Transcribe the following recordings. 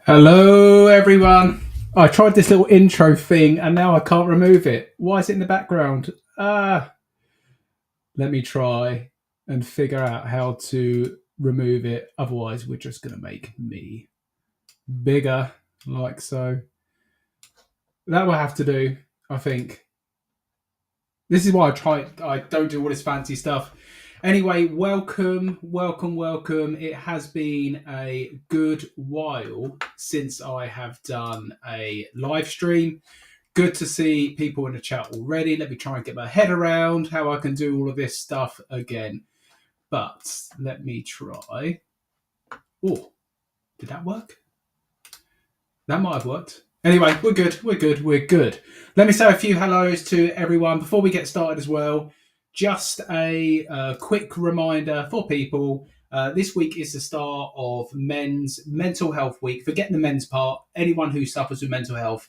Hello, everyone. I tried this little intro thing and now I can't remove it. Why is it in the background? Let me try and figure out how to remove it. Otherwise, we're just going to make me bigger, like so. That will have to do, I think. This is why I don't do all this fancy stuff. Anyway, welcome. It has been a good while since I have done a live stream. Good to see people in the chat already. Let me try and get my head around how I can do all of this stuff again. But let me try. Oh, did that work? That might have worked. Anyway, we're good. Let me say a few hellos to everyone before we get started as well. Just a quick reminder for people. This week is the start of Men's Mental Health Week. Forget the men's part. Anyone who suffers with mental health,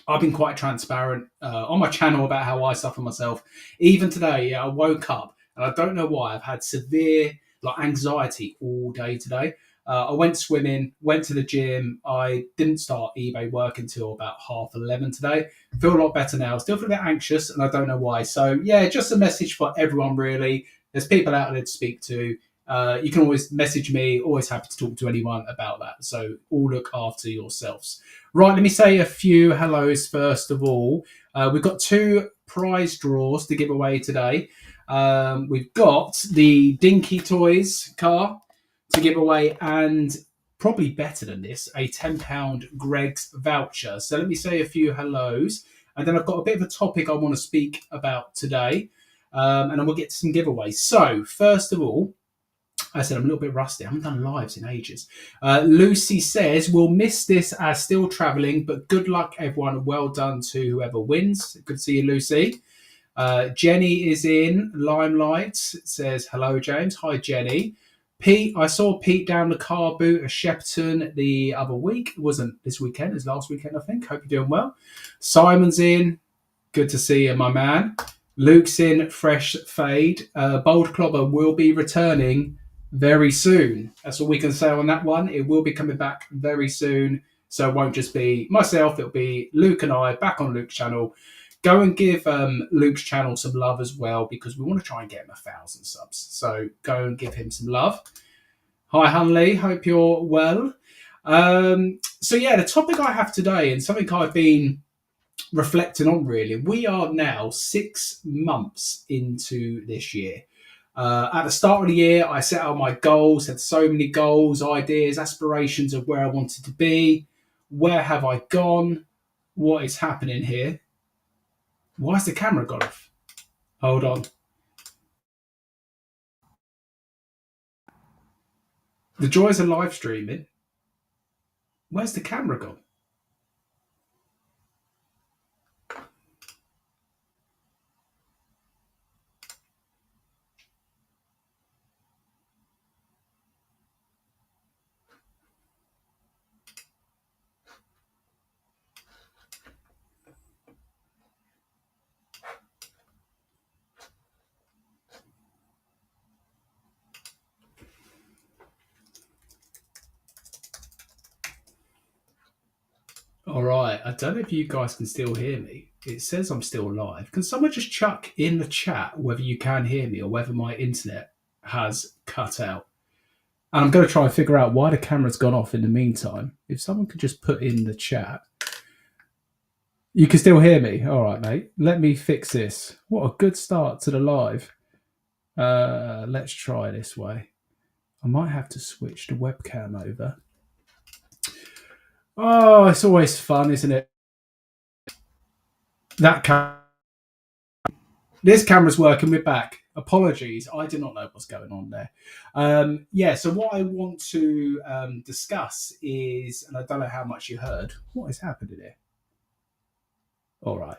I've been quite transparent on my channel about how I suffer myself. Even today, I woke up and I don't know why. I've had severe anxiety all day today. I went swimming, went to the gym. I didn't start eBay work until about 11:30 today. Feel a lot better now. Still feel a bit anxious and I don't know why. So yeah, just a message for everyone really. There's people out there to speak to. You can always message me. Always happy to talk to anyone about that. So all look after yourselves. Right, let me say a few hellos first of all. We've got two prize draws to give away today. We've got the Dinky Toys car to give away, and probably better than this, a £10 Greggs voucher. So let me say a few hellos, and then I've got a bit of a topic I want to speak about today, and then we'll get to some giveaways. So first of all, I said I'm a little bit rusty. I haven't done lives in ages. Lucy says, we'll miss this as still travelling, but good luck, everyone. And well done to whoever wins. Good to see you, Lucy. Jenny is in Limelight. Says, hello, James. Hi, Jenny. Pete, I saw Pete down the car boot at Shepperton the other week. It wasn't this weekend. It was last weekend, I think. Hope you're doing well. Simon's in. Good to see you, my man. Luke's in. Fresh Fade. Bold Clobber will be returning very soon. That's all we can say on that one. It will be coming back very soon. So it won't just be myself. It'll be Luke and I back on Luke's channel. Go and give Luke's channel some love as well, because we want to try and get him 1,000 subs. So go and give him some love. Hi, Hunley. Hope you're well. So yeah, the topic I have today, and something I've been reflecting on really, we are now 6 months into this year. At the start of the year, I set out my goals, had so many goals, ideas, aspirations of where I wanted to be. Where have I gone? What is happening here? Why's the camera gone off? Hold on. The joys of live streaming. Where's the camera gone? All right. I don't know if you guys can still hear me. It says I'm still live. Can someone just chuck in the chat whether you can hear me or whether my internet has cut out? And I'm going to try and figure out why the camera's gone off in the meantime. If someone could just put in the chat. You can still hear me. All right, mate. Let me fix this. What a good start to the live. Let's try this way. I might have to switch the webcam over. Oh, it's always fun, isn't it? This camera's working. We're back. Apologies. I do not know what's going on there. So what I want to discuss is, and I don't know how much you heard, what is happening here? All right.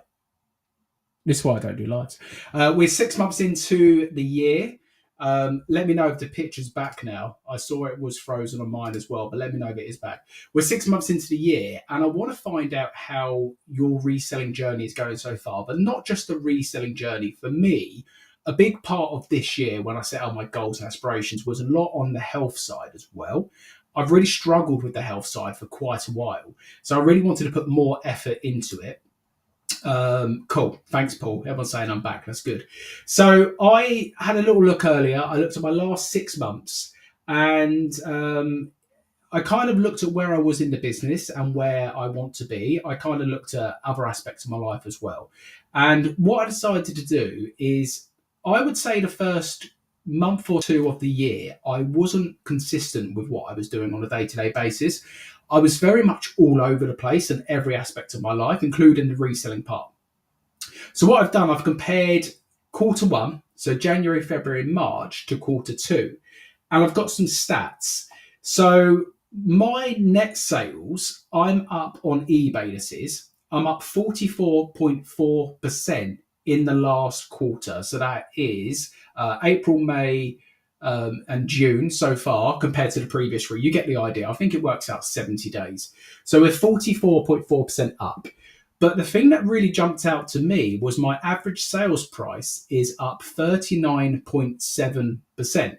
This is why I don't do lives. We're 6 months into the year. Let me know if the picture's back now. I saw it was frozen on mine as well, but let me know if it is back. We're 6 months into the year, and I want to find out how your reselling journey is going so far, but not just the reselling journey. For me, a big part of this year when I set out my goals and aspirations was a lot on the health side as well. I've really struggled with the health side for quite a while. So I really wanted to put more effort into it. Cool. Thanks, Paul. Everyone's saying I'm back. That's good. So I had a little look earlier. I looked at my last 6 months, and I kind of looked at where I was in the business and where I want to be. I kind of looked at other aspects of my life as well. And what I decided to do is, I would say the first month or two of the year, I wasn't consistent with what I was doing on a day to day basis. I was very much all over the place in every aspect of my life, including the reselling part. So what I've done, I've compared quarter one, so January, February, March, to quarter two, and I've got some stats. So my net sales, I'm up on eBay. This is I'm up 44.4% in the last quarter. So that is April, May, and June so far compared to the previous three. You get the idea. I think it works out 70 days. So we're 44.4% up. But the thing that really jumped out to me was my average sales price is up 39.7%.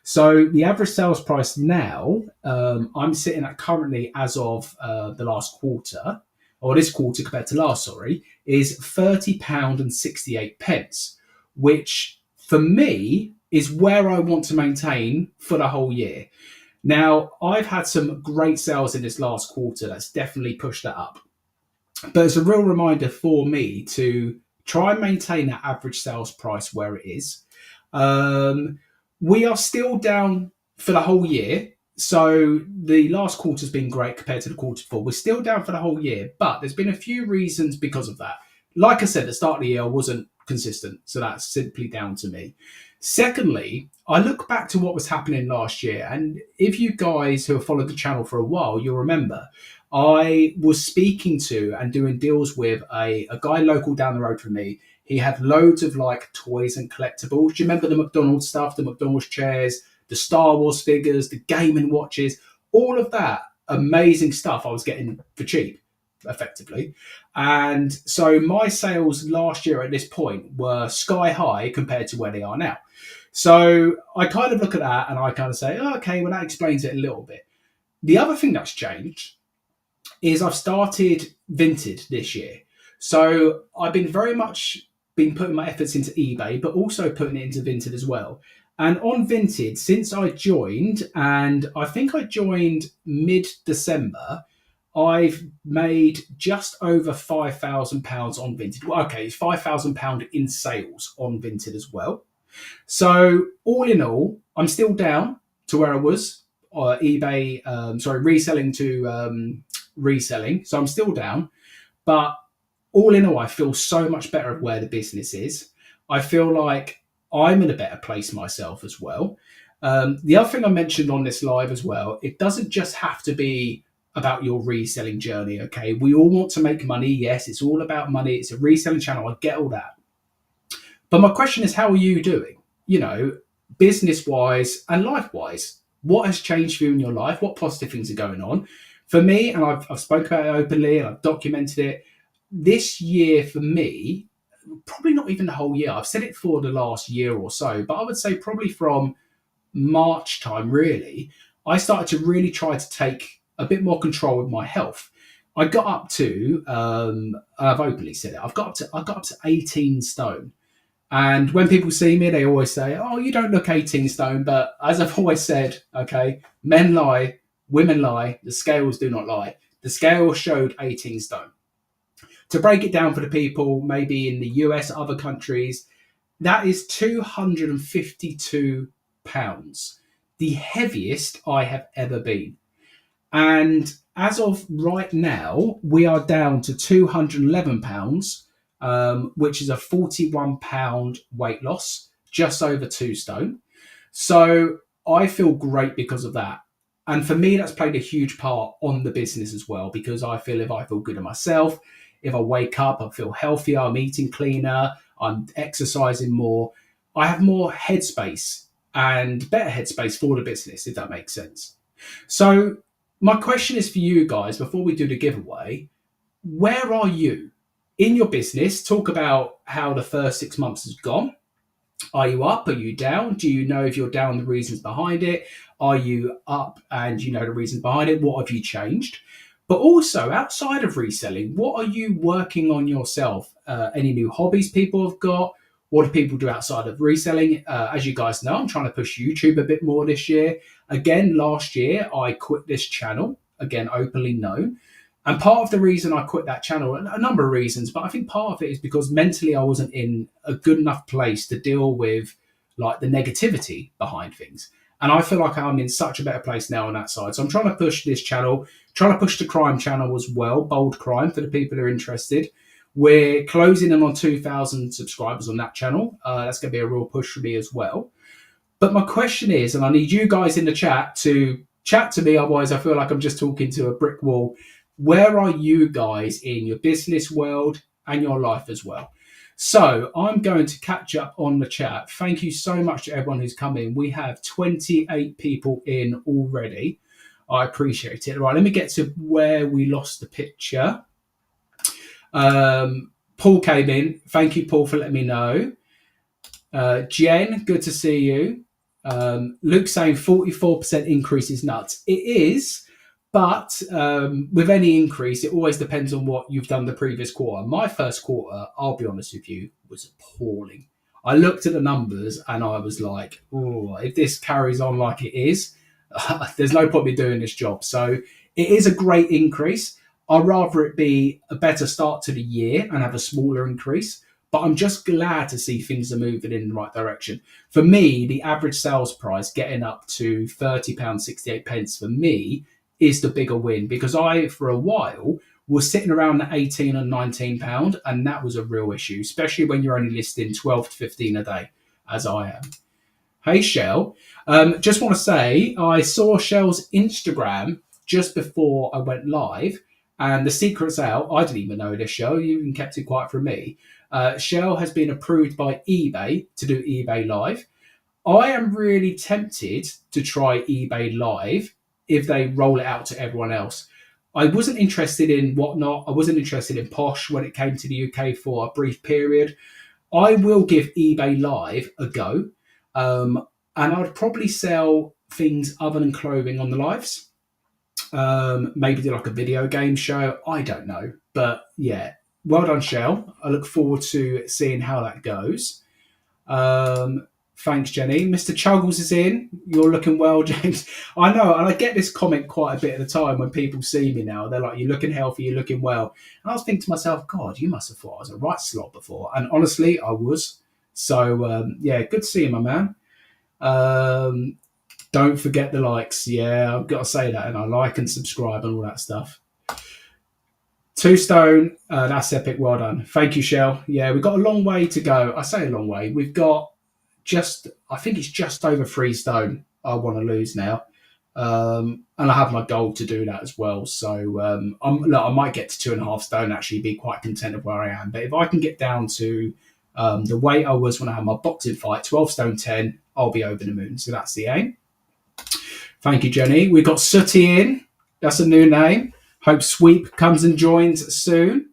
So the average sales price now, I'm sitting at currently as of the last quarter, or this quarter compared to last, sorry, is £30.68, which for me is where I want to maintain for the whole year. Now, I've had some great sales in this last quarter that's definitely pushed that up. But it's a real reminder for me to try and maintain that average sales price where it is. We are still down for the whole year. So the last quarter's been great compared to the quarter before. We're still down for the whole year, but there's been a few reasons because of that. Like I said, at the start of the year, I wasn't consistent. So that's simply down to me. Secondly, I look back to what was happening last year. And if you guys who have followed the channel for a while, you'll remember I was speaking to and doing deals with a guy local down the road from me. He had loads of like toys and collectibles. Do you remember the McDonald's stuff, the McDonald's chairs, the Star Wars figures, the gaming watches, all of that amazing stuff I was getting for cheap, effectively. And so my sales last year at this point were sky high compared to where they are now. So I kind of look at that and I kind of say, oh, okay, well, that explains it a little bit. The other thing that's changed is I've started Vinted this year. So I've been very much been putting my efforts into eBay, but also putting it into Vinted as well. And on Vinted, since I joined, and I think I joined mid-December, I've made just over £5,000 on Vinted. Well, okay, it's £5,000 in sales on Vinted as well. So all in all, I'm still down to where I was. Reselling to reselling. So I'm still down, but all in all, I feel so much better at where the business is. I feel like I'm in a better place myself as well. The other thing I mentioned on this live as well, it doesn't just have to be about your reselling journey. Okay, we all want to make money. Yes, it's all about money. It's a reselling channel. I get all that. But my question is, how are you doing? You know, business wise and life wise. What has changed for you in your life? What positive things are going on? For me, and I've spoken about it openly and I've documented it, this year for me, probably not even the whole year. I've said it for the last year or so, but I would say probably from March time, really, I started to really try to take a bit more control of my health. I got up to, I've openly said it, I got up to 18 stone. And when people see me, they always say, oh, you don't look 18 stone. But as I've always said, okay, men lie, women lie, the scales do not lie. The scale showed 18 stone. To break it down for the people, maybe in the US, other countries, that is 252 pounds, the heaviest I have ever been. And as of right now, we are down to 211 pounds, which is a 41 pound weight loss, just over 2 stone. So I feel great because of that. And for me, that's played a huge part on the business as well, because I feel if I feel good in myself, if I wake up, I feel healthier, I'm eating cleaner, I'm exercising more, I have more headspace and better headspace for the business, if that makes sense. So my question is for you guys, before we do the giveaway, where are you in your business? Talk about how the first 6 months has gone. Are you up? Are you down? Do you know if you're down, the reasons behind it? Are you up and you know the reason behind it? What have you changed? But also outside of reselling, what are you working on yourself? Any new hobbies people have got? What do people do outside of reselling? As you guys know, I'm trying to push YouTube a bit more this year. Again, last year, I quit this channel, again, openly known. And part of the reason I quit that channel, a number of reasons, but I think part of it is because mentally I wasn't in a good enough place to deal with like the negativity behind things. And I feel like I'm in such a better place now on that side. So I'm trying to push this channel, trying to push the crime channel as well, Bold Crime, for the people who are interested. We're closing in on 2,000 subscribers on that channel. That's going to be a real push for me as well. But my question is, and I need you guys in the chat to chat to me, otherwise I feel like I'm just talking to a brick wall. Where are you guys in your business world and your life as well? So I'm going to catch up on the chat. Thank you so much to everyone who's come in. We have 28 people in already. I appreciate it. Right, let me get to where we lost the picture. Paul came in. Thank you, Paul, for letting me know. Jen, good to see you. Luke saying 44% increase is nuts. It is, but with any increase, it always depends on what you've done the previous quarter. My first quarter, I'll be honest with you, was appalling. I looked at the numbers and I was like, oh, if this carries on like it is, there's no point me doing this job. So it is a great increase. I'd rather it be a better start to the year and have a smaller increase, but I'm just glad to see things are moving in the right direction. For me, the average sales price getting up to £30.68 for me is the bigger win, because I, for a while, was sitting around the £18 and £19, and that was a real issue, especially when you're only listing 12 to 15 a day, as I am. Hey, Shell. Just want to say, I saw Shell's Instagram just before I went live, and the secret's out. I didn't even know this, Shell. You even kept it quiet from me. Shell has been approved by eBay to do eBay Live. I am really tempted to try eBay Live if they roll it out to everyone else. I wasn't interested in Whatnot. I wasn't interested in Posh when it came to the UK for a brief period. I will give eBay Live a go. And I'd probably sell things other than clothing on the lives. Maybe do like a video game show. I don't know. But yeah, well done, Shell. I look forward to seeing how that goes. Thanks, Jenny. Mr. Chuggles is in. You're looking well, James. I know, and I get this comment quite a bit at the time when people see me now. They're like, you're looking healthy, you're looking well. And I was thinking to myself, God, you must have thought I was a right slob before. And honestly, I was. So, yeah, good to see you, my man. Don't forget the likes. Yeah, I've got to say that. And I like and subscribe and all that stuff. 2 stone. That's epic. Well done. Thank you, Shell. Yeah, we've got a long way to go. I say a long way. We've got I think it's just over 3 stone I want to lose now. And I have my goal to do that as well. So I might get to 2.5 stone, actually be quite content of where I am. But if I can get down to the weight I was when I had my boxing fight, 12 stone 10, I'll be over the moon. So that's the aim. Thank you, Jenny. We've got Sooty in. That's a new name. Hope Sweep comes and joins soon.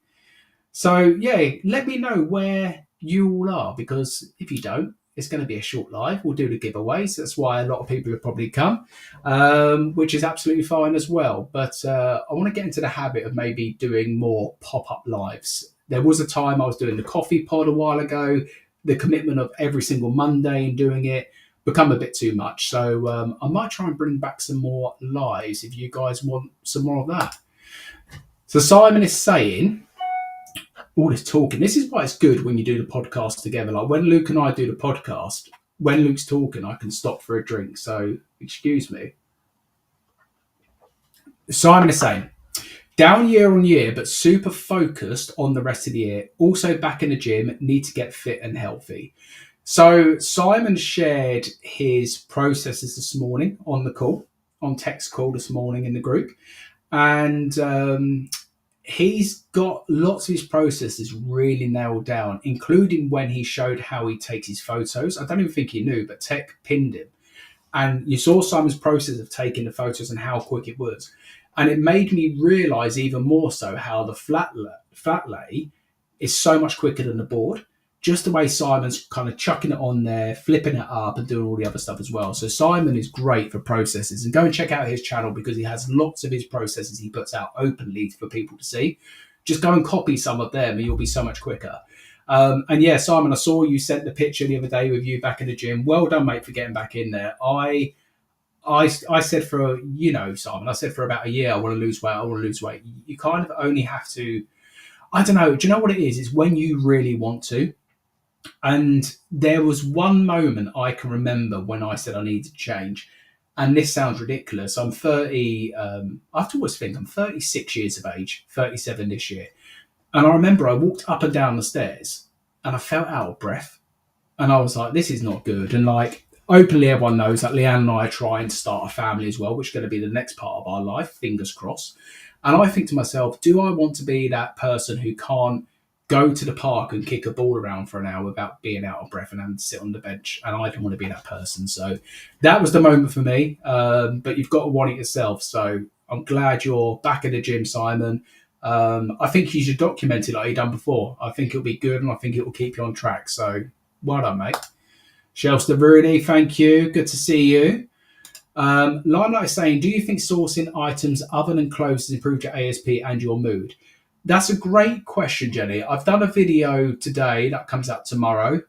So, yeah, let me know where you all are, because if you don't, it's going to be a short live. We'll do the giveaways. That's why a lot of people have probably come, which is absolutely fine as well. But I want to get into the habit of maybe doing more pop-up lives. There was a time I was doing the coffee pod a while ago. The commitment of every single Monday and doing it become a bit too much. So I might try and bring back some more lives if you guys want some more of that. So Simon is saying, all this talking, this is why it's good when you do the podcast together. Like when Luke and I do the podcast, when Luke's talking, I can stop for a drink. So excuse me. Simon is saying, down year on year, but super focused on the rest of the year. Also back in the gym, need to get fit and healthy. So Simon shared his processes this morning on the call, on text call this morning in the group. And he's got lots of his processes really nailed down, including when he showed how he takes his photos. I don't even think he knew, but Tech pinned him. And you saw Simon's process of taking the photos and how quick it was. And it made me realise even more so how the flat lay is so much quicker than the board. just the way Simon's kind of chucking it on there, flipping it up, and doing all the other stuff as well. So Simon is great for processes, and go and check out his channel because he has lots of his processes he puts out openly for people to see. Just go and copy some of them, and you'll be so much quicker. And yeah, Simon, I saw you sent the picture the other day with you back in the gym. Well done, mate, for getting back in there. I said for, Simon, I said for about a year, I want to lose weight. You kind of only have to, I don't know. Do you know what it is? It's when you really want to. And there was one moment I can remember when I said I needed to change. And this sounds ridiculous. I'm 30, I have to always think I'm 36 years of age, 37 this year. And I remember I walked up and down the stairs and I felt out of breath. And I was like, this is not good. And like, openly, everyone knows that Leanne and I are trying to start a family as well, which is going to be the next part of our life, fingers crossed. And I think to myself, do I want to be that person who can't go to the park and kick a ball around for an hour without being out of breath and having to sit on the bench? And I don't want to be that person. So that was the moment for me. But you've got to want it yourself. So I'm glad you're back in the gym, Simon. I think you should document it like you've done before. I think it'll be good and I think it will keep you on track. So well done, mate. Shelster Rooney, thank you. Good to see you. Limelight is saying, do you think sourcing items other than clothes has improved your ASP and your mood? That's a great question, Jenny. I've done a video today that comes out tomorrow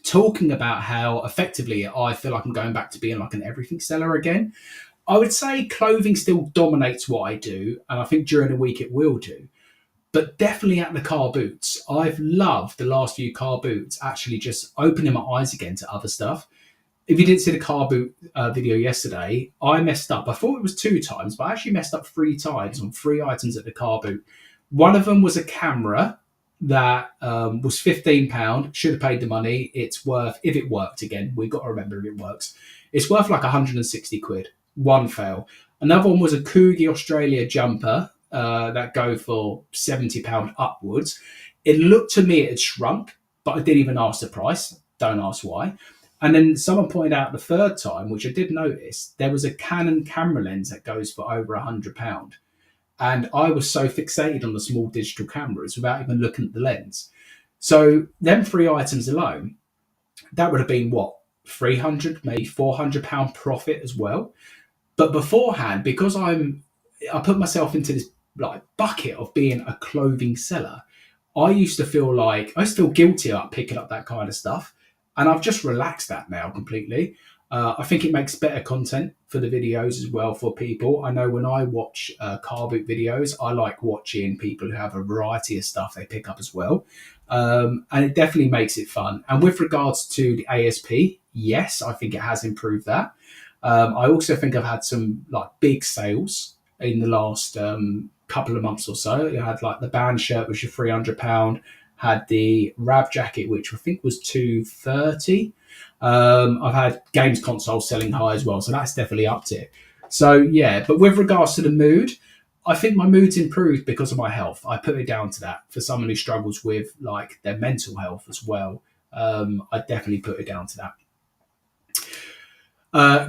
talking about how effectively I feel like I'm going back to being like an everything seller again. I would say clothing still dominates what I do, and I think during the week it will do. But definitely at the car boots. I've loved the last few car boots actually just opening my eyes again to other stuff. If you didn't see the car boot video yesterday, I messed up. I thought it was 2 times, but I actually messed up 3 times on 3 items at the car boot. One of them was a camera that was £15. Should have paid the money. It's worth, if it worked again, we've got to remember if it works, it's worth like 160 quid. One fail. Another one was a Coogee Australia jumper that go for £70 upwards. It looked to me it had shrunk, but I didn't even ask the price. Don't ask why. And then someone pointed out the 3rd time, which I did notice, there was a Canon camera lens that goes for over £100. And I was so fixated on the small digital cameras without even looking at the lens. So them 3 items alone, that would have been what? 300, maybe £400 profit as well. But beforehand, because I put myself into this like bucket of being a clothing seller, I used to feel guilty about picking up that kind of stuff. And I've just relaxed that now completely. I think it makes better content for the videos as well for people. I know when I watch car boot videos, I like watching people who have a variety of stuff they pick up as well. And it definitely makes it fun. And with regards to the ASP, yes, I think it has improved that. I also think I've had some like big sales in the last couple of months or so. I had like the band shirt, which is £300, had the Rab jacket, which I think was £230. I've had games console selling high as well, so that's definitely upped it. So yeah, but with regards to the mood, I think my mood's improved because of my health. I put it down to that. For someone who struggles with like their mental health as well, I definitely put it down to that.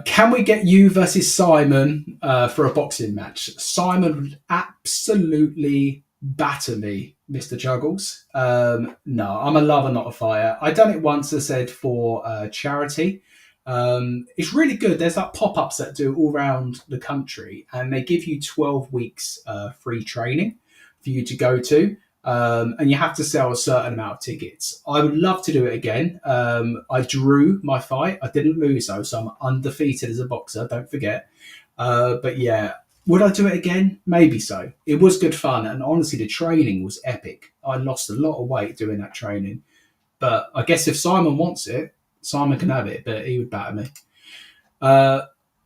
Can we get you versus Simon for a boxing match? Simon would absolutely batter me, Mr. Juggles. No, I'm a lover, not a fighter. I done it once, I said, for charity. It's really good. There's like pop-ups that do all around the country, and they give you 12 weeks free training for you to go to. And you have to sell a certain amount of tickets. I would love to do it again. I drew my fight. I didn't lose though, so I'm undefeated as a boxer, don't forget. But yeah, would I do it again? Maybe so. It was good fun, and honestly, the training was epic. I lost a lot of weight doing that training. But I guess if Simon wants it, Simon can have it, but he would batter me.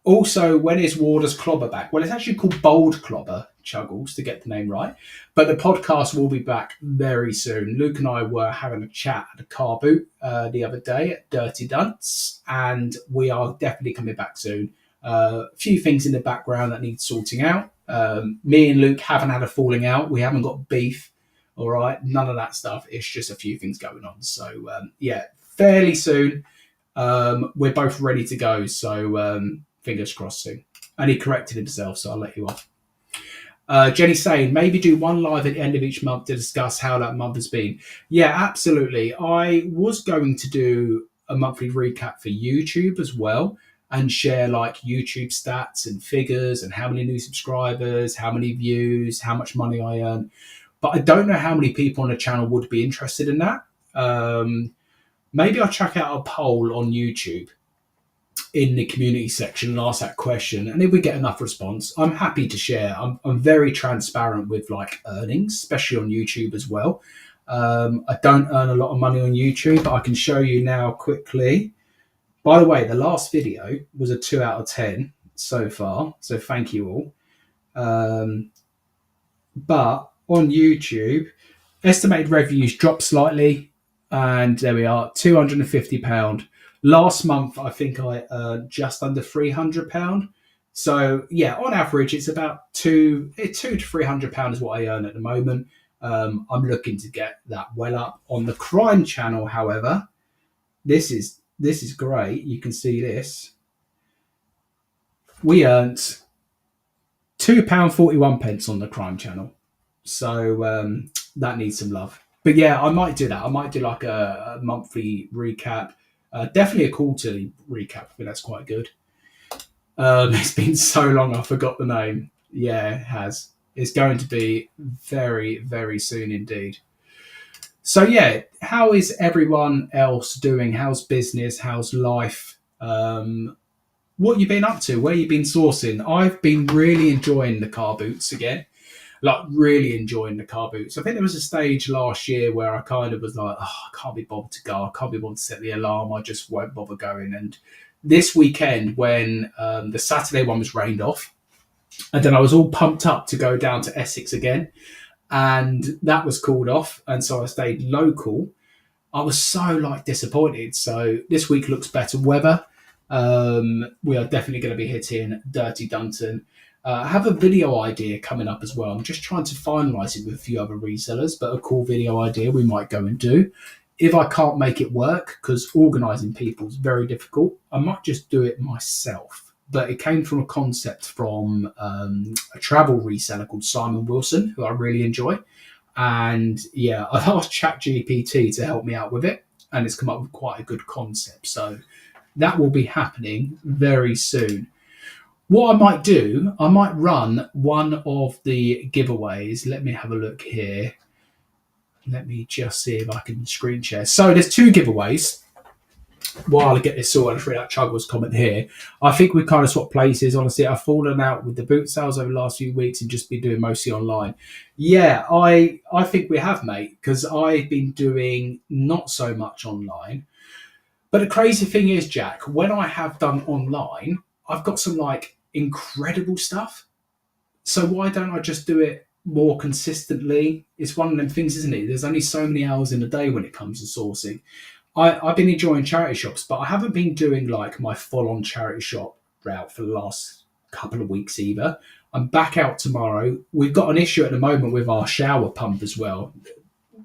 Also, when is Warder's Clobber back? Well, it's actually called Bold Clobber, Chuggles, to get the name right. But the podcast will be back very soon. Luke and I were having a chat at the car boot the other day at Dirty Dunce, and we are definitely coming back soon. A few things in the background that need sorting out. Me and Luke haven't had a falling out. We haven't got beef, all right? None of that stuff. It's just a few things going on. So, yeah, fairly soon. We're both ready to go. So, fingers crossed soon. And he corrected himself, so I'll let you off. Jenny's saying maybe do one live at the end of each month to discuss how that month has been. Yeah, absolutely. I was going to do a monthly recap for YouTube as well and share like YouTube stats and figures and how many new subscribers, how many views, how much money I earn. But I don't know how many people on the channel would be interested in that. Maybe I'll check out a poll on YouTube in the community section and ask that question. And if we get enough response, I'm happy to share. I'm very transparent with like earnings, especially on YouTube as well. I don't earn a lot of money on YouTube, but I can show you now quickly. By the way, the last video was a 2 out of 10 so far. So thank you all. But on YouTube, estimated revenues dropped slightly. And there we are, £250. Last month, I think I earned just under £300. So yeah, on average, it's about two to £300 is what I earn at the moment. I'm looking to get that well up. On the crime channel, however, this is great. You can see this. We earned £2.41 on the crime channel. So that needs some love. But yeah, I might do that. I might do like a monthly recap. Definitely a quarterly recap. I think that's quite good. It's been so long, I forgot the name. Yeah, it has. It's going to be very, very soon indeed. So yeah, how is everyone else doing? How's business? How's life? What you been up to? Where you been sourcing? I've been really enjoying the car boots again. Like really enjoying the car boots. I think there was a stage last year where I kind of was like, oh, I can't be bothered to go. I can't be bothered to set the alarm. I just won't bother going. And this weekend, when the Saturday one was rained off, and then I was all pumped up to go down to Essex again, and that was called off. And so I stayed local. I was so like disappointed. So this week looks better weather. We are definitely going to be hitting Dirty Dunton. I have a video idea coming up as well. I'm just trying to finalise it with a few other resellers, but a cool video idea we might go and do. If I can't make it work, because organising people is very difficult, I might just do it myself. But it came from a concept from a travel reseller called Simon Wilson, who I really enjoy. And yeah, I've asked ChatGPT to help me out with it, and it's come up with quite a good concept. So that will be happening very soon. What I might do, I might run one of the giveaways. Let me have a look here. Let me just see if I can screen share. So there's 2 giveaways. While I get this sorted through that Chuggles comment here, I think we kind of swap places. Honestly, I've fallen out with the boot sales over the last few weeks and just been doing mostly online. Yeah, I think we have, mate, because I've been doing not so much online. But the crazy thing is, Jack, when I have done online, I've got some like incredible stuff. So why don't I just do it more consistently? It's one of them things, isn't it? There's only so many hours in a day when it comes to sourcing. I've been enjoying charity shops, but I haven't been doing like my full-on charity shop route for the last couple of weeks either. I'm back out tomorrow. We've got an issue at the moment with our shower pump as well.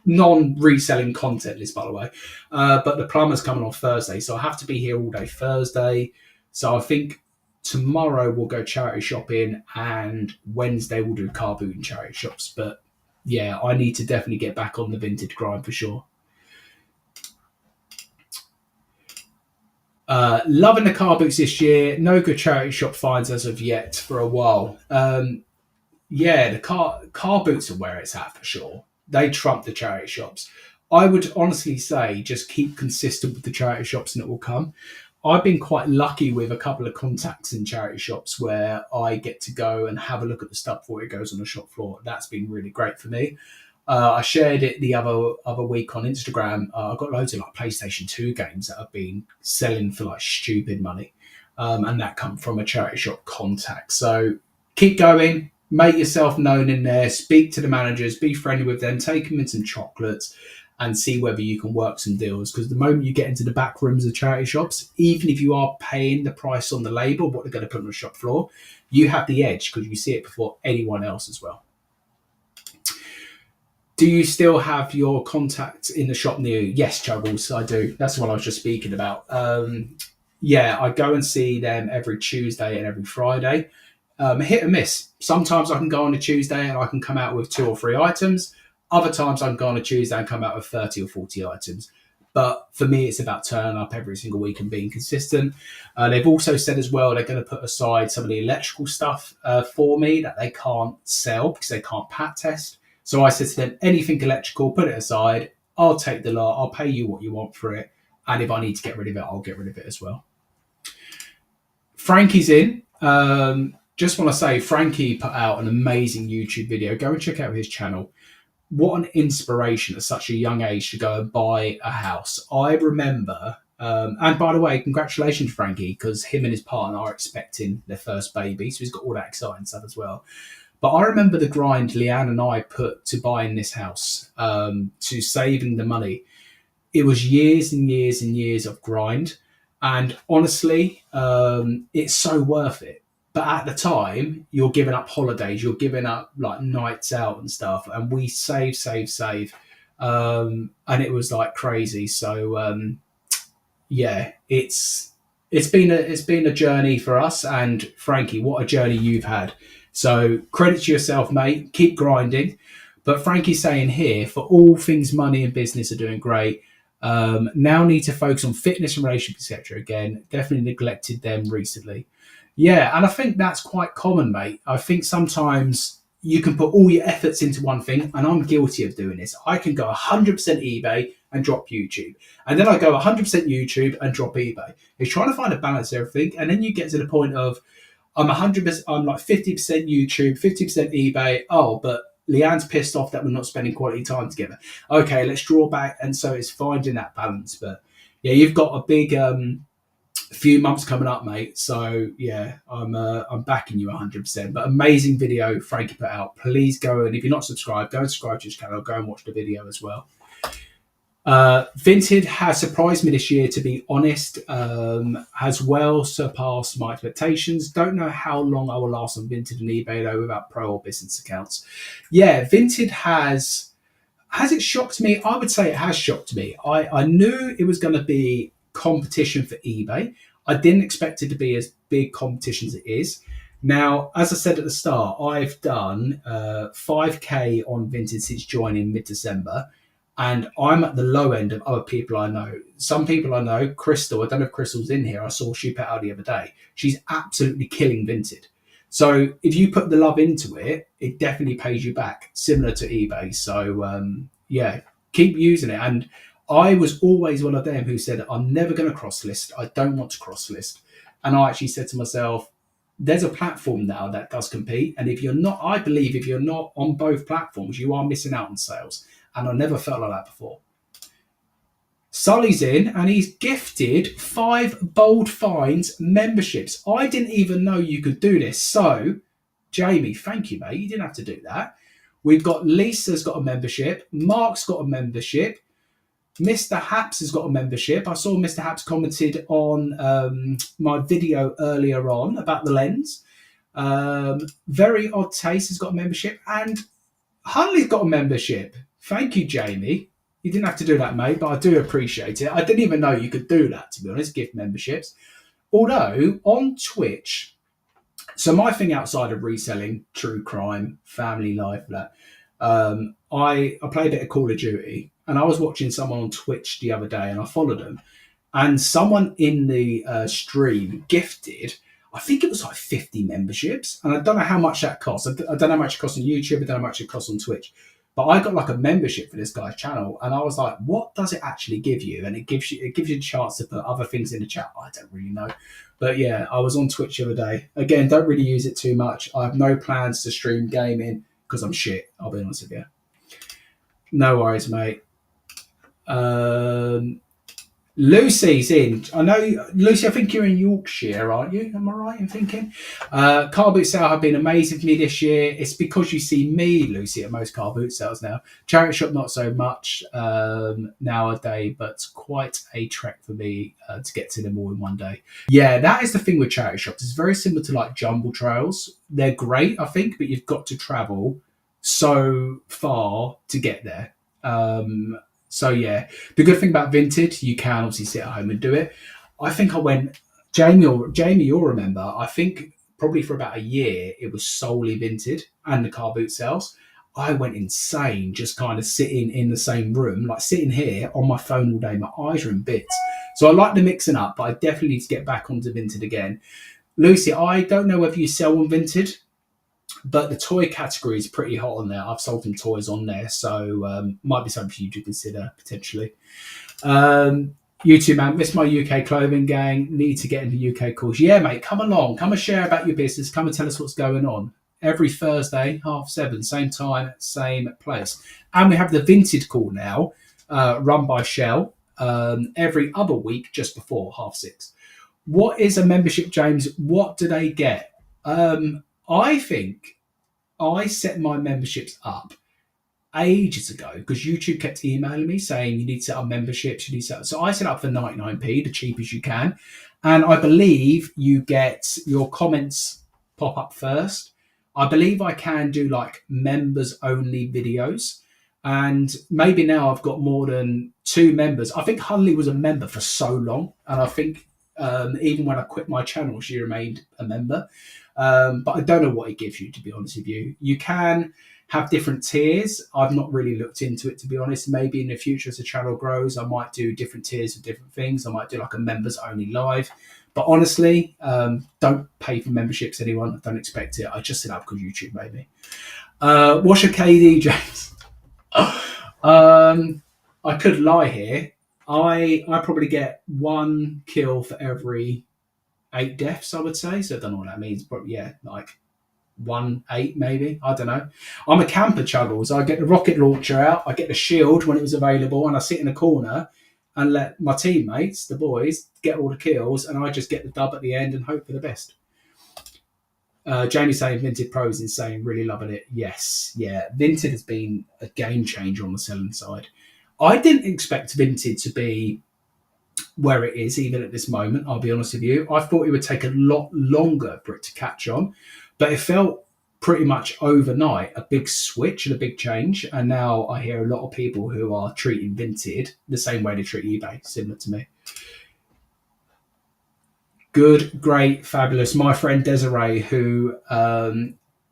Non-reselling content list, by the way. But the plumber's coming on Thursday, so I have to be here all day Thursday. So I think tomorrow we'll go charity shopping, and Wednesday we'll do car boot and charity shops. But yeah, I need to definitely get back on the vintage grind for sure. Loving the car boots this year. No good charity shop finds as of yet for a while. Yeah, the car boots are where it's at for sure. They trump the charity shops. I would honestly say just keep consistent with the charity shops and it will come. I've been quite lucky with a couple of contacts in charity shops where I get to go and have a look at the stuff before it goes on the shop floor. That's been really great for me. I shared it the other week on Instagram. I've got loads of like PlayStation 2 games that I've been selling for like stupid money. And that come from a charity shop contact. So keep going, make yourself known in there, speak to the managers, be friendly with them, take them in some chocolates and see whether you can work some deals. Because the moment you get into the back rooms of charity shops, even if you are paying the price on the label, what they're going to put on the shop floor, you have the edge because you see it before anyone else as well. Do you still have your contacts in the shop near you? Yes, Chuggles, I do. That's what I was just speaking about. Yeah, I go and see them every Tuesday and every Friday. hit and miss. Sometimes I can go on a Tuesday and I can come out with 2 or 3 items. Other times I can go on a Tuesday and come out with 30 or 40 items. But for me, it's about turning up every single week and being consistent. They've also said as well they're going to put aside some of the electrical stuff for me that they can't sell because they can't pat test. So I said to them, anything electrical, put it aside. I'll take the lot. I'll pay you what you want for it. And if I need to get rid of it, I'll get rid of it as well. Frankie's in. Just want to say, Frankie put out an amazing YouTube video. Go and check out his channel. What an inspiration at such a young age to go and buy a house. I remember, and by the way, congratulations, Frankie, because him and his partner are expecting their first baby. So he's got all that exciting stuff as well. But I remember the grind Leanne and I put to buying this house, to saving the money. It was years and years and years of grind. And honestly, it's so worth it. But at the time, you're giving up holidays, you're giving up like nights out and stuff. And we save. And it was like crazy. So yeah, it's been a journey for us. And Frankie, what a journey you've had. So credit to yourself, mate. Keep grinding. But Frankie's saying here, for all things money and business are doing great. Now need to focus on fitness and relationship, etc. Again, definitely neglected them recently. Yeah, and I think that's quite common, mate. I think sometimes you can put all your efforts into one thing, and I'm guilty of doing this. I can go 100% eBay and drop YouTube, and then I go 100% YouTube and drop eBay. It's trying to find a balance of everything, and then you get to the point of I'm 100%, I'm like 50% YouTube, 50% eBay. Oh, but Leanne's pissed off that we're not spending quality time together. Okay, let's draw back, and so it's finding that balance. But yeah, you've got a big few months coming up, mate. So yeah, I'm backing you 100%. But amazing video Frankie put out. Please go, and if you're not subscribed, go and subscribe to his channel. Go and watch the video as well. Vinted has surprised me this year, to be honest. Has well surpassed my expectations. Don't know how long I will last on Vinted and eBay though without pro or business accounts. Yeah, Vinted has it shocked me? I would say it has shocked me. I knew it was going to be competition for eBay. I didn't expect it to be as big competition as it is. Now, as I said at the start, I've done 5K on Vinted since joining mid-December, and I'm at the low end of other people I know. Some people I know, Crystal, I don't know if Crystal's in here, I saw she put out the other day. She's absolutely killing Vinted. So if you put the love into it, it definitely pays you back, similar to eBay. So yeah, keep using it. And I was always one of them who said, I'm never going to cross list. I don't want to cross list. And I actually said to myself, there's a platform now that does compete. And if you're not, I believe if you're not on both platforms, you are missing out on sales. And I never felt like that before. Sully's in and he's gifted 5 Bold Finds memberships. I didn't even know you could do this. So, Jamie, thank you, mate. You didn't have to do that. We've got Lisa's got a membership. Mark's got a membership. Mr. Haps has got a membership. I saw Mr. Haps commented on my video earlier on about the lens. Very Odd Taste has got a membership. And Hunley's got a membership. Thank you, Jamie. You didn't have to do that, mate, but I do appreciate it. I didn't even know you could do that, to be honest, gift memberships. Although, on Twitch, so my thing outside of reselling, true crime, family life, that I play a bit of Call of Duty, and I was watching someone on Twitch the other day, and I followed them, and someone in the stream gifted, I think it was like 50 memberships, and I don't know how much that costs. I don't know how much it costs on YouTube, I don't know how much it costs on Twitch. But I got like a membership for this guy's channel, and I was like, "What does it actually give you?" And it gives you a chance to put other things in the chat. I don't really know, but yeah, I was on Twitch the other day. Again, don't really use it too much. I have no plans to stream gaming because I'm shit. I'll be honest with you. No worries, mate. Lucy's in. I know, Lucy, I think you're in Yorkshire, aren't you? Am I right in thinking? Car boot sale have been amazing for me this year. It's because you see me, Lucy, at most car boot sales now. Charity shop, not so much nowadays, but quite a trek for me to get to them all in one day. Yeah, that is the thing with charity shops. It's very similar to like jumble trails. They're great, I think, but you've got to travel so far to get there. So yeah, the good thing about Vinted, you can obviously sit at home and do it. I think I went, Jamie, you'll remember, I think probably for about a year, it was solely Vinted and the car boot sales. I went insane just kind of sitting in the same room, like sitting here on my phone all day. My eyes are in bits. So I like the mixing up, but I definitely need to get back onto Vinted again. Lucy, I don't know whether you sell on Vinted, but the toy category is pretty hot on there. I've sold some toys on there, so might be something for you to consider potentially. YouTube man, miss my UK clothing gang. Need to get into UK course. Yeah, mate, come along. Come and share about your business. Come and tell us what's going on. Every Thursday, 7:30, same time, same place. And we have the Vinted call now, run by Shell, every other week just before 6:30. What is a membership, James? What do they get? I think I set my memberships up ages ago because YouTube kept emailing me saying you need to set up memberships. You need to set up. So I set up for 99p, the cheapest you can. And I believe you get your comments pop up first. I believe I can do like members only videos. And maybe now I've got more than 2 members. I think Hunley was a member for so long. And I think even when I quit my channel, she remained a member. But I don't know what it gives you, to be honest with you. You can have different tiers. I've not really looked into it, to be honest. Maybe in the future as the channel grows, I might do different tiers of different things. I might do like a members only live. But honestly, don't pay for memberships, anyone. Don't expect it. I just set up because YouTube made me. What's your KD, James? I could lie here. I probably get 1 kill for every 8 deaths, I would say. So I don't know what that means. But yeah, like 1-8 maybe. I don't know. I'm a camper, Chuggles. I get the rocket launcher out. I get the shield when it was available, and I sit in a corner and let my teammates, the boys, get all the kills, and I just get the dub at the end and hope for the best. Jamie saying Vinted Pro is insane. Really loving it. Yes, yeah. Vinted has been a game changer on the selling side. I didn't expect Vinted to be where it is even at this moment. I'll be honest with you. I thought it would take a lot longer for it to catch on, but it felt pretty much overnight a big switch and a big change. And now I hear a lot of people who are treating Vinted the same way they treat eBay, similar to me. Good, great, fabulous. My friend Desiree, who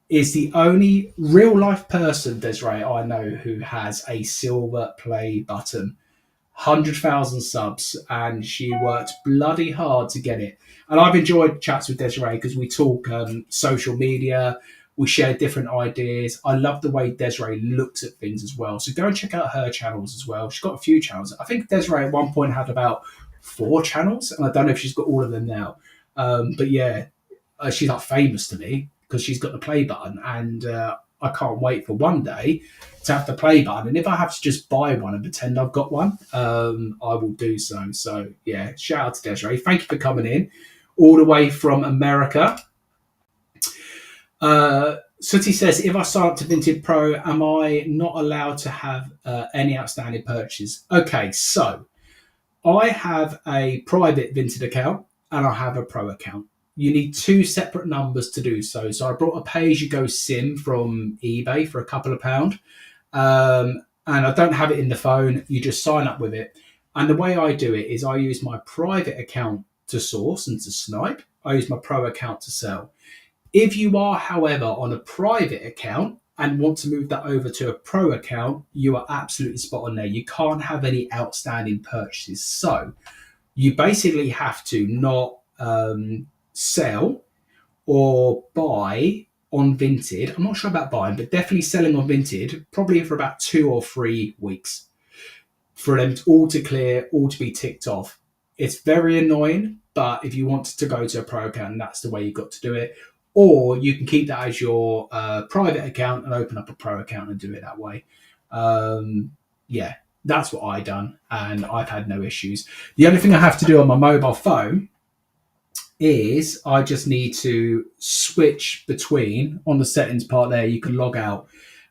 is the only real life person, Desiree, I know who has a silver play button. 100,000 subs, and she worked bloody hard to get it. And I've enjoyed chats with Desiree because we talk social media, we share different ideas. I love the way Desiree looks at things as well. So go and check out her channels as well. She's got a few channels. I think Desiree at one point had about 4 channels, and I don't know if she's got all of them now. But yeah, she's like famous to me because she's got the play button, and I can't wait for one day to have the play button. And if I have to just buy one and pretend I've got one, I will do so. So yeah, shout out to Desiree. Thank you for coming in all the way from America. Sooty says, if I sign up to Vinted Pro, am I not allowed to have any outstanding purchases? Okay, so I have a private Vinted account and I have a Pro account. You need 2 separate numbers to do so. So I brought a pay-as-you-go SIM from eBay for a couple of £1. And I don't have it in the phone. You just sign up with it. And the way I do it is I use my private account to source and to snipe. I use my Pro account to sell. If you are, however, on a private account and want to move that over to a Pro account, you are absolutely spot on there. You can't have any outstanding purchases. So you basically have to not sell or buy on Vinted. I'm not sure about buying, but definitely selling on Vinted, probably for about 2 or 3 weeks for them all to clear, all to be ticked off. It's very annoying, but if you want to go to a Pro account, that's the way you've got to do it. Or you can keep that as your private account and open up a Pro account and do it that way. Yeah, that's what I've done, and I've had no issues. The only thing I have to do on my mobile phone is I just need to switch between, on the settings part there, you can log out,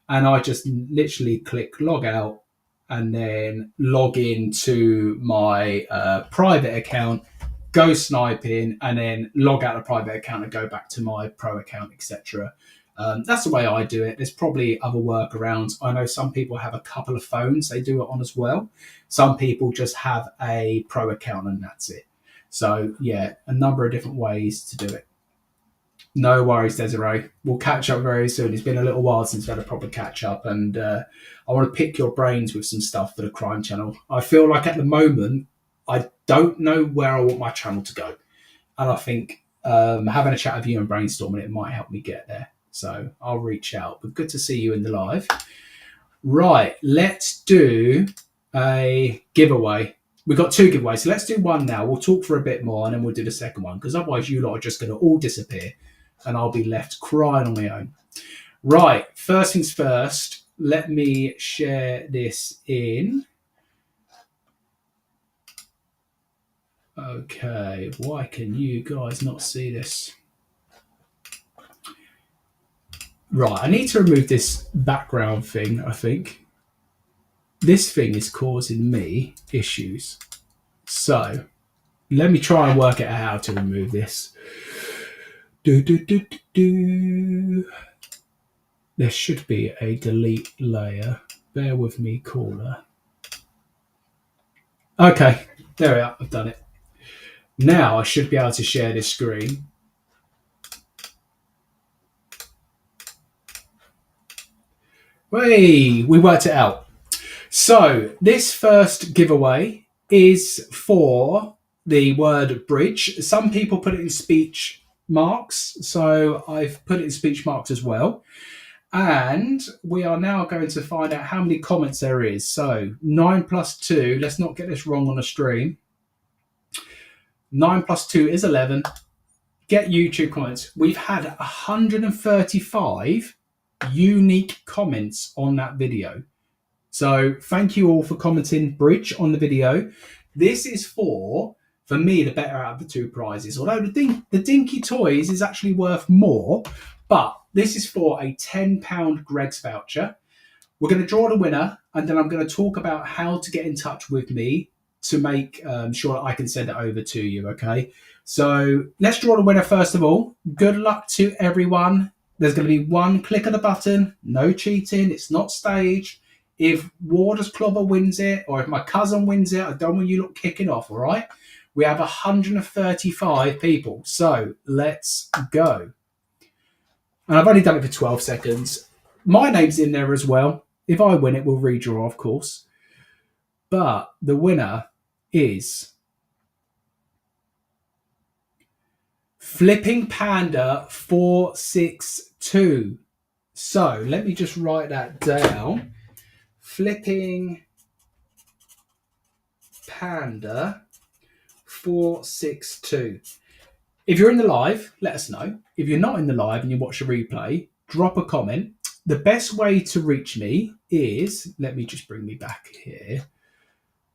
and I just literally click log out and then log into my private account, go sniping, and then log out the private account and go back to my Pro account, etc. That's the way I do it. There's probably other workarounds. I know some people have a couple of phones they do it on as well. Some people just have a Pro account and that's it. So yeah, a number of different ways to do it. No worries, Desiree. We'll catch up very soon. It's been a little while since we had a proper catch up, and I want to pick your brains with some stuff for the crime channel. I feel like at the moment, I don't know where I want my channel to go. And I think having a chat with you and brainstorming it might help me get there. So I'll reach out. But good to see you in the live. Right, let's do a giveaway. We've got 2 giveaways, so let's do one now. We'll talk for a bit more and then we'll do the second one, because otherwise you lot are just going to all disappear and I'll be left crying on my own. Right, first things first, let me share this in. Okay, why can you guys not see this? Right, I need to remove this background thing, I think. This thing is causing me issues. So, let me try and work out how to remove this. There should be a delete layer. Bear with me, caller. Okay, there we are. I've done it. Now I should be able to share this screen. Hey, we worked it out. So this first giveaway is for the word bridge. Some people put it in speech marks, so I've put it in speech marks as well. And we are now going to find out how many comments there is. So 9 plus 2, let's not get this wrong on the stream. 9 plus 2 is 11. Get YouTube comments. We've had 135 unique comments on that video. So thank you all for commenting bridge on the video. This is for me, the better out of the 2 prizes. Although the Dinky Toys is actually worth more, but this is for a £10 Greggs voucher. We're going to draw the winner, and then I'm going to talk about how to get in touch with me to make sure that I can send it over to you, okay? So let's draw the winner first of all. Good luck to everyone. There's going to be 1 click of the button. No cheating. It's not staged. If Waters Clobber wins it, or if my cousin wins it, I don't want you lot kicking off, all right? We have 135 people. So let's go. And I've only done it for 12 seconds. My name's in there as well. If I win it, we'll redraw, of course. But the winner is Flipping Panda 462. So let me just write that down. Flipping Panda 462. If you're in the live, let us know. If you're not in the live and you watch the replay, drop a comment. The best way to reach me is, let me just bring me back here.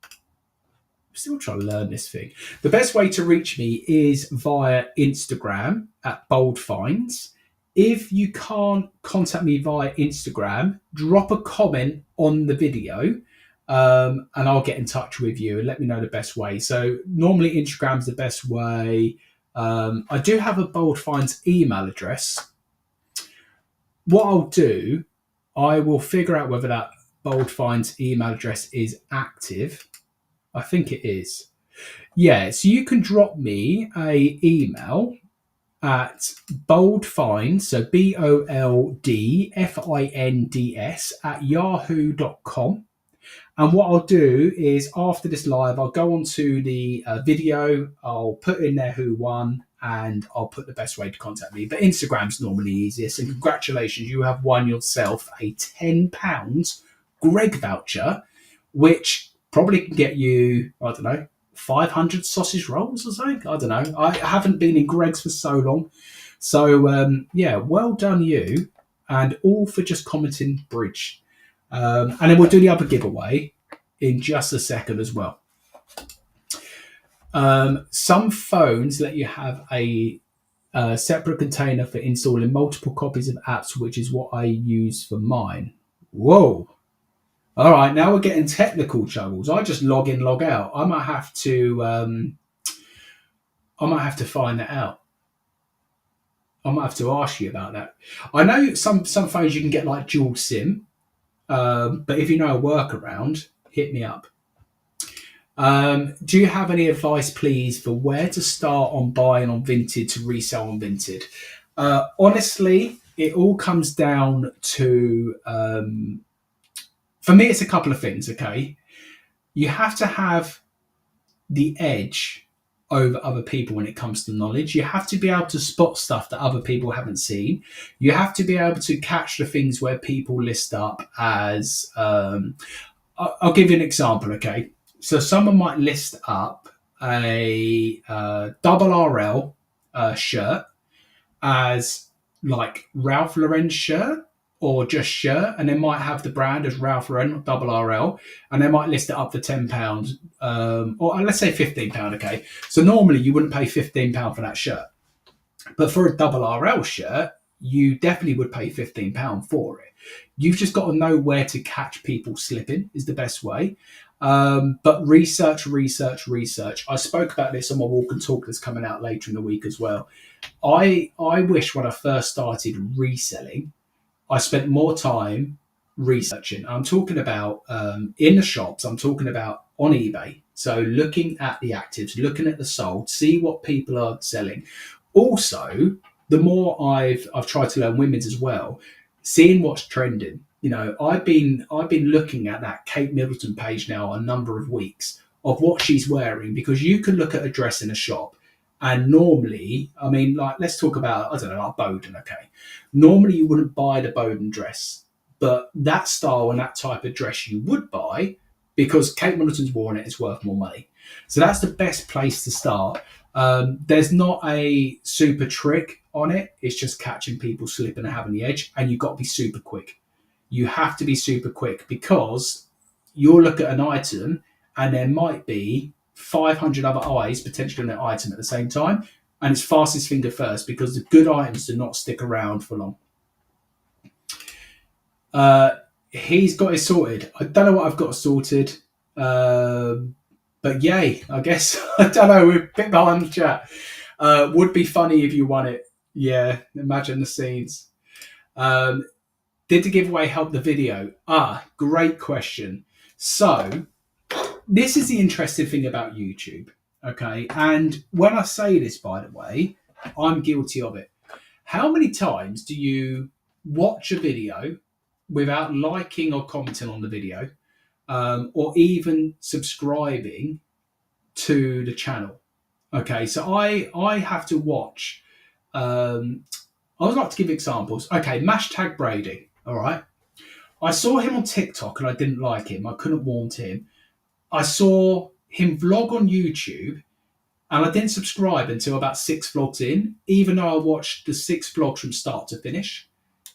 I'm still trying to learn this thing. The best way to reach me is via Instagram at Bold Finds. If you can't contact me via Instagram, drop a comment on the video and I'll get in touch with you and let me know the best way. So normally Instagram's the best way. I do have a Bold Finds email address. What I'll do, I will figure out whether that Bold Finds email address is active. I think it is. Yeah, so you can drop me a email at boldfinds, so BOLDFINDS at yahoo.com. And what I'll do is after this live, I'll go onto the video, I'll put in there who won, and I'll put the best way to contact me. But Instagram's normally easiest. And congratulations, you have won yourself a £10 Greg voucher, which probably can get you, I don't know, 500 sausage rolls or something. I don't know. I haven't been in Greggs for so long. So, yeah, well done you. And all for just commenting bridge. And then we'll do the other giveaway in just a second as well. Some phones let you have a separate container for installing multiple copies of apps, which is what I use for mine. Whoa. All right, now we're getting technical troubles. I just log in, log out. I might have to find that out. I might have to ask you about that. I know some phones you can get like dual SIM, but if you know a workaround, hit me up. Do you have any advice, please, for where to start on buying on Vinted to resell on Vinted? Honestly, it all comes down to, for me, it's a couple of things, okay? You have to have the edge over other people when it comes to knowledge. You have to be able to spot stuff that other people haven't seen. You have to be able to catch the things where people list up as. I'll give you an example, okay? So someone might list up a double RL shirt as like Ralph Lauren shirt or just shirt, and they might have the brand as Ralph Lauren double RL, and they might list it up for £10, or let's say £15. Okay, so normally you wouldn't pay £15 for that shirt, but for a double RL shirt, you definitely would pay £15 for it. You've just got to know where to catch people slipping is the best way. But research. I spoke about this on my walk and talk that's coming out later in the week as well. I wish when I first started reselling, I spent more time researching. I'm talking about in the shops. I'm talking about on eBay. So looking at the actives, looking at the sold, see what people are selling. Also, the more I've tried to learn women's as well, seeing what's trending. You know, I've been looking at that Kate Middleton page now a number of weeks of what she's wearing, because you can look at a dress in a shop and normally, I mean, like, let's talk about, I don't know, like Bowden, okay? Normally you wouldn't buy the Bowden dress, but that style and that type of dress you would buy because Kate Middleton's worn it, it's worth more money. So that's the best place to start. There's not a super trick on it. It's just catching people slipping and having the edge, and you've got to be super quick. You have to be super quick because you'll look at an item and there might be 500 other eyes potentially on that item at the same time, and it's fastest finger first because the good items do not stick around for long. He's got it sorted. I don't know what I've got sorted, but yay, I guess. I don't know, we're a bit behind the chat. Would be funny if you won it. Yeah, imagine the scenes. Did the giveaway help the video? Great question. So, this is the interesting thing about YouTube, okay? And when I say this, by the way, I'm guilty of it. How many times do you watch a video without liking or commenting on the video, or even subscribing to the channel? Okay, so I have to watch. I would like to give examples. Okay, Mashtag Brady. All right, I saw him on TikTok and I didn't like him. I couldn't warm to him. I saw him vlog on YouTube and I didn't subscribe until about 6 vlogs in, even though I watched the 6 vlogs from start to finish.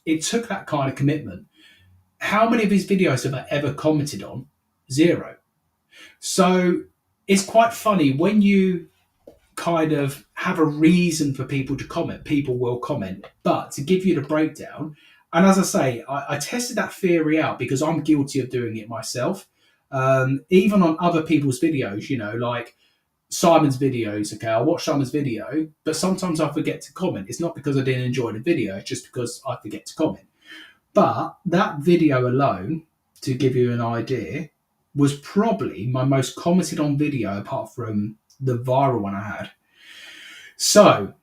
It took that kind of commitment. How many of his videos have I ever commented on? 0. So it's quite funny when you kind of have a reason for people to comment, people will comment. But to give you the breakdown, and as I say, I tested that theory out because I'm guilty of doing it myself. Even on other people's videos, you know, like Simon's videos, okay, I'll watch Simon's video, but sometimes I forget to comment. It's not because I didn't enjoy the video, it's just because I forget to comment. But that video alone, to give you an idea, was probably my most commented on video apart from the viral one I had. So,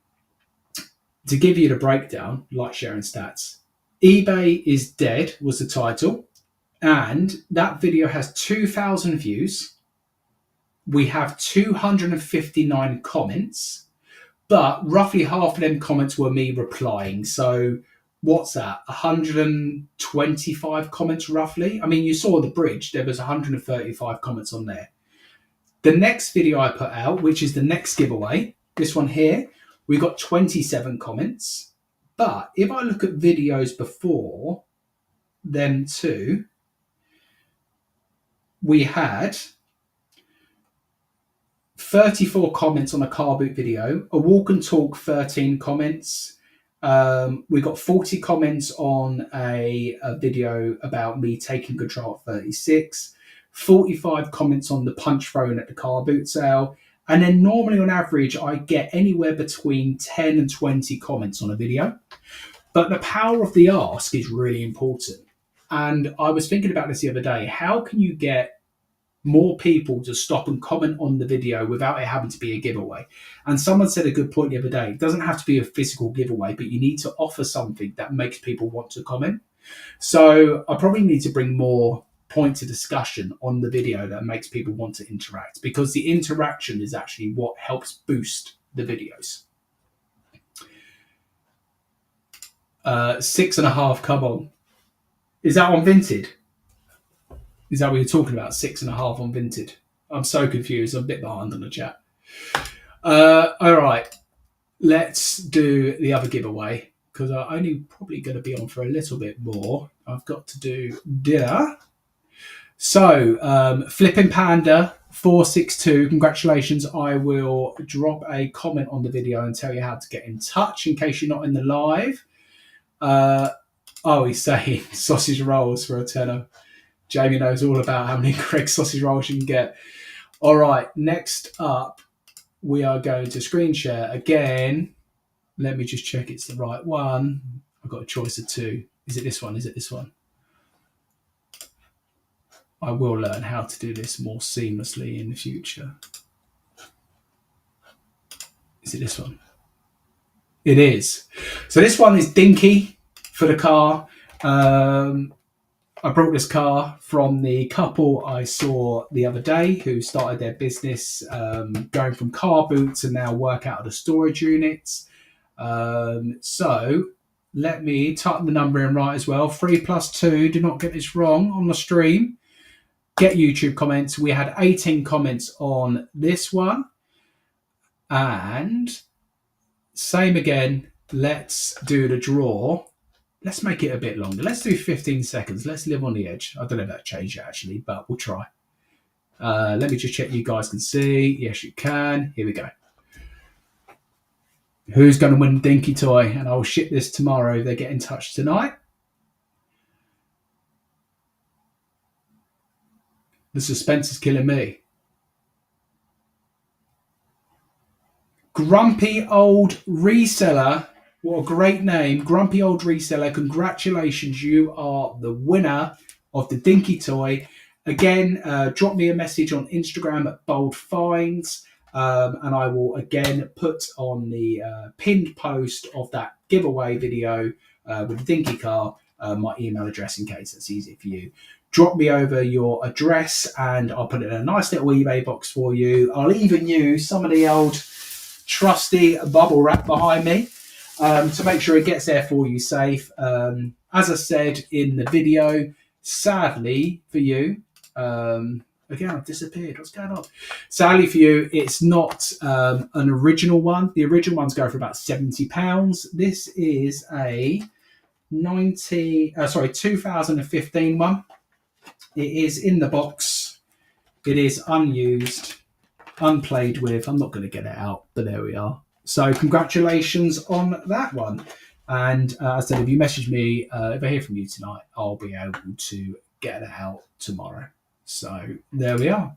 to give you the breakdown, like sharing stats, eBay is dead was the title, and that video has 2,000 views. We have 259 comments, but roughly half of them comments were me replying. So what's that? 125 comments roughly. I mean, you saw the bridge. There was 135 comments on there. The next video I put out, which is the next giveaway, this one here, we got 27 comments. But if I look at videos before them two, we had 34 comments on a car boot video, a walk and talk, 13 comments. We got 40 comments on a video about me taking control at 36, 45 comments on the punch thrown at the car boot sale. And then normally on average, I get anywhere between 10 and 20 comments on a video. But the power of the ask is really important. And I was thinking about this the other day. How can you get more people to stop and comment on the video without it having to be a giveaway. And someone said a good point the other day, it doesn't have to be a physical giveaway, but you need to offer something that makes people want to comment. So I probably need to bring more points of discussion on the video that makes people want to interact, because the interaction is actually what helps boost the videos. 6.5, come on. Is that on Vinted? Is that what you're talking about? 6.5 on Vinted? I'm so confused. I'm a bit behind on the chat. All right. Let's do the other giveaway, because I'm only probably going to be on for a little bit more. I've got to do dinner. So, Flipping Panda 462, congratulations. I will drop a comment on the video and tell you how to get in touch in case you're not in the live. He's saying sausage rolls for a tenner. Jamie knows all about how many Greggs sausage rolls you can get. All right, next up, we are going to screen share again. Let me just check it's the right one. I've got a choice of two. Is it this one? Is it this one? I will learn how to do this more seamlessly in the future. Is it this one? It is. So this one is Dinky for the car. I brought this car from the couple I saw the other day who started their business going from car boots and now work out of the storage units. So let me type the number in right as well. 3+2. Do not get this wrong on the stream. Get YouTube comments. We had 18 comments on this one. And same again. Let's do the draw. Let's make it a bit longer. Let's do 15 seconds. Let's live on the edge. I don't know if that changed yet, actually, but we'll try. Let me just check you guys can see. Yes, you can. Here we go. Who's going to win the Dinky toy? And I'll ship this tomorrow if they get in touch tonight. The suspense is killing me. Grumpy Old Reseller. What a great name. Grumpy Old Reseller. Congratulations. You are the winner of the Dinky toy. Again, drop me a message on Instagram at Bold Finds. And I will again put on the pinned post of that giveaway video with the Dinky car my email address in case it's easy for you. Drop me over your address and I'll put it in a nice little eBay box for you. I'll even use some of the old trusty bubble wrap behind me to make sure it gets there for you safe. As I said in the video, sadly for you, again, I've disappeared. What's going on? Sadly for you, it's not an original one. The original ones go for about £70. This is a 2015 one. It is in the box. It is unused, unplayed with. I'm not going to get it out, but there we are. So congratulations on that one. And as I said, if you message me, if I hear from you tonight, I'll be able to get it out tomorrow. So there we are.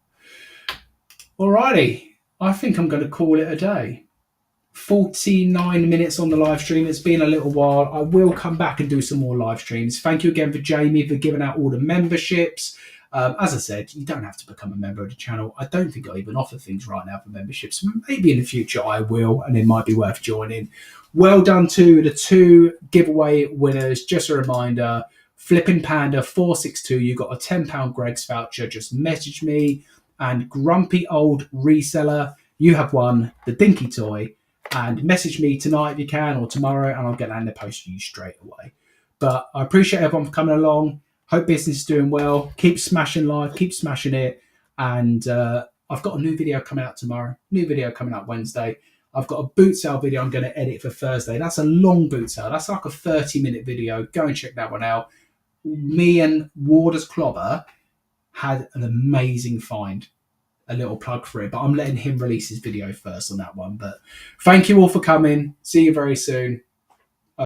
Alrighty, I think I'm going to call it a day. 49 minutes on the live stream. It's been a little while. I will come back and do some more live streams. Thank you again for Jamie for giving out all the memberships. As I said, you don't have to become a member of the channel. I don't think I even offer things right now for memberships. Maybe in the future I will, and it might be worth joining. Well done to the two giveaway winners. Just a reminder, Flipping Panda 462, you got a £10 Greggs voucher. Just message me. And Grumpy Old Reseller, you have won the Dinky toy. And message me tonight if you can, or tomorrow, and I'll get that in the post to you straight away. But I appreciate everyone for coming along. Hope business is doing well. Keep smashing live, keep smashing it. And I've got a new video coming out tomorrow. New video coming out Wednesday. I've got a boot sale video I'm going to edit for Thursday. That's a long boot sale. That's like a 30-minute video. Go and check that one out. Me and Warders Clobber had an amazing find. A little plug for it, but I'm letting him release his video first on that one. But thank you all for coming. See you very soon.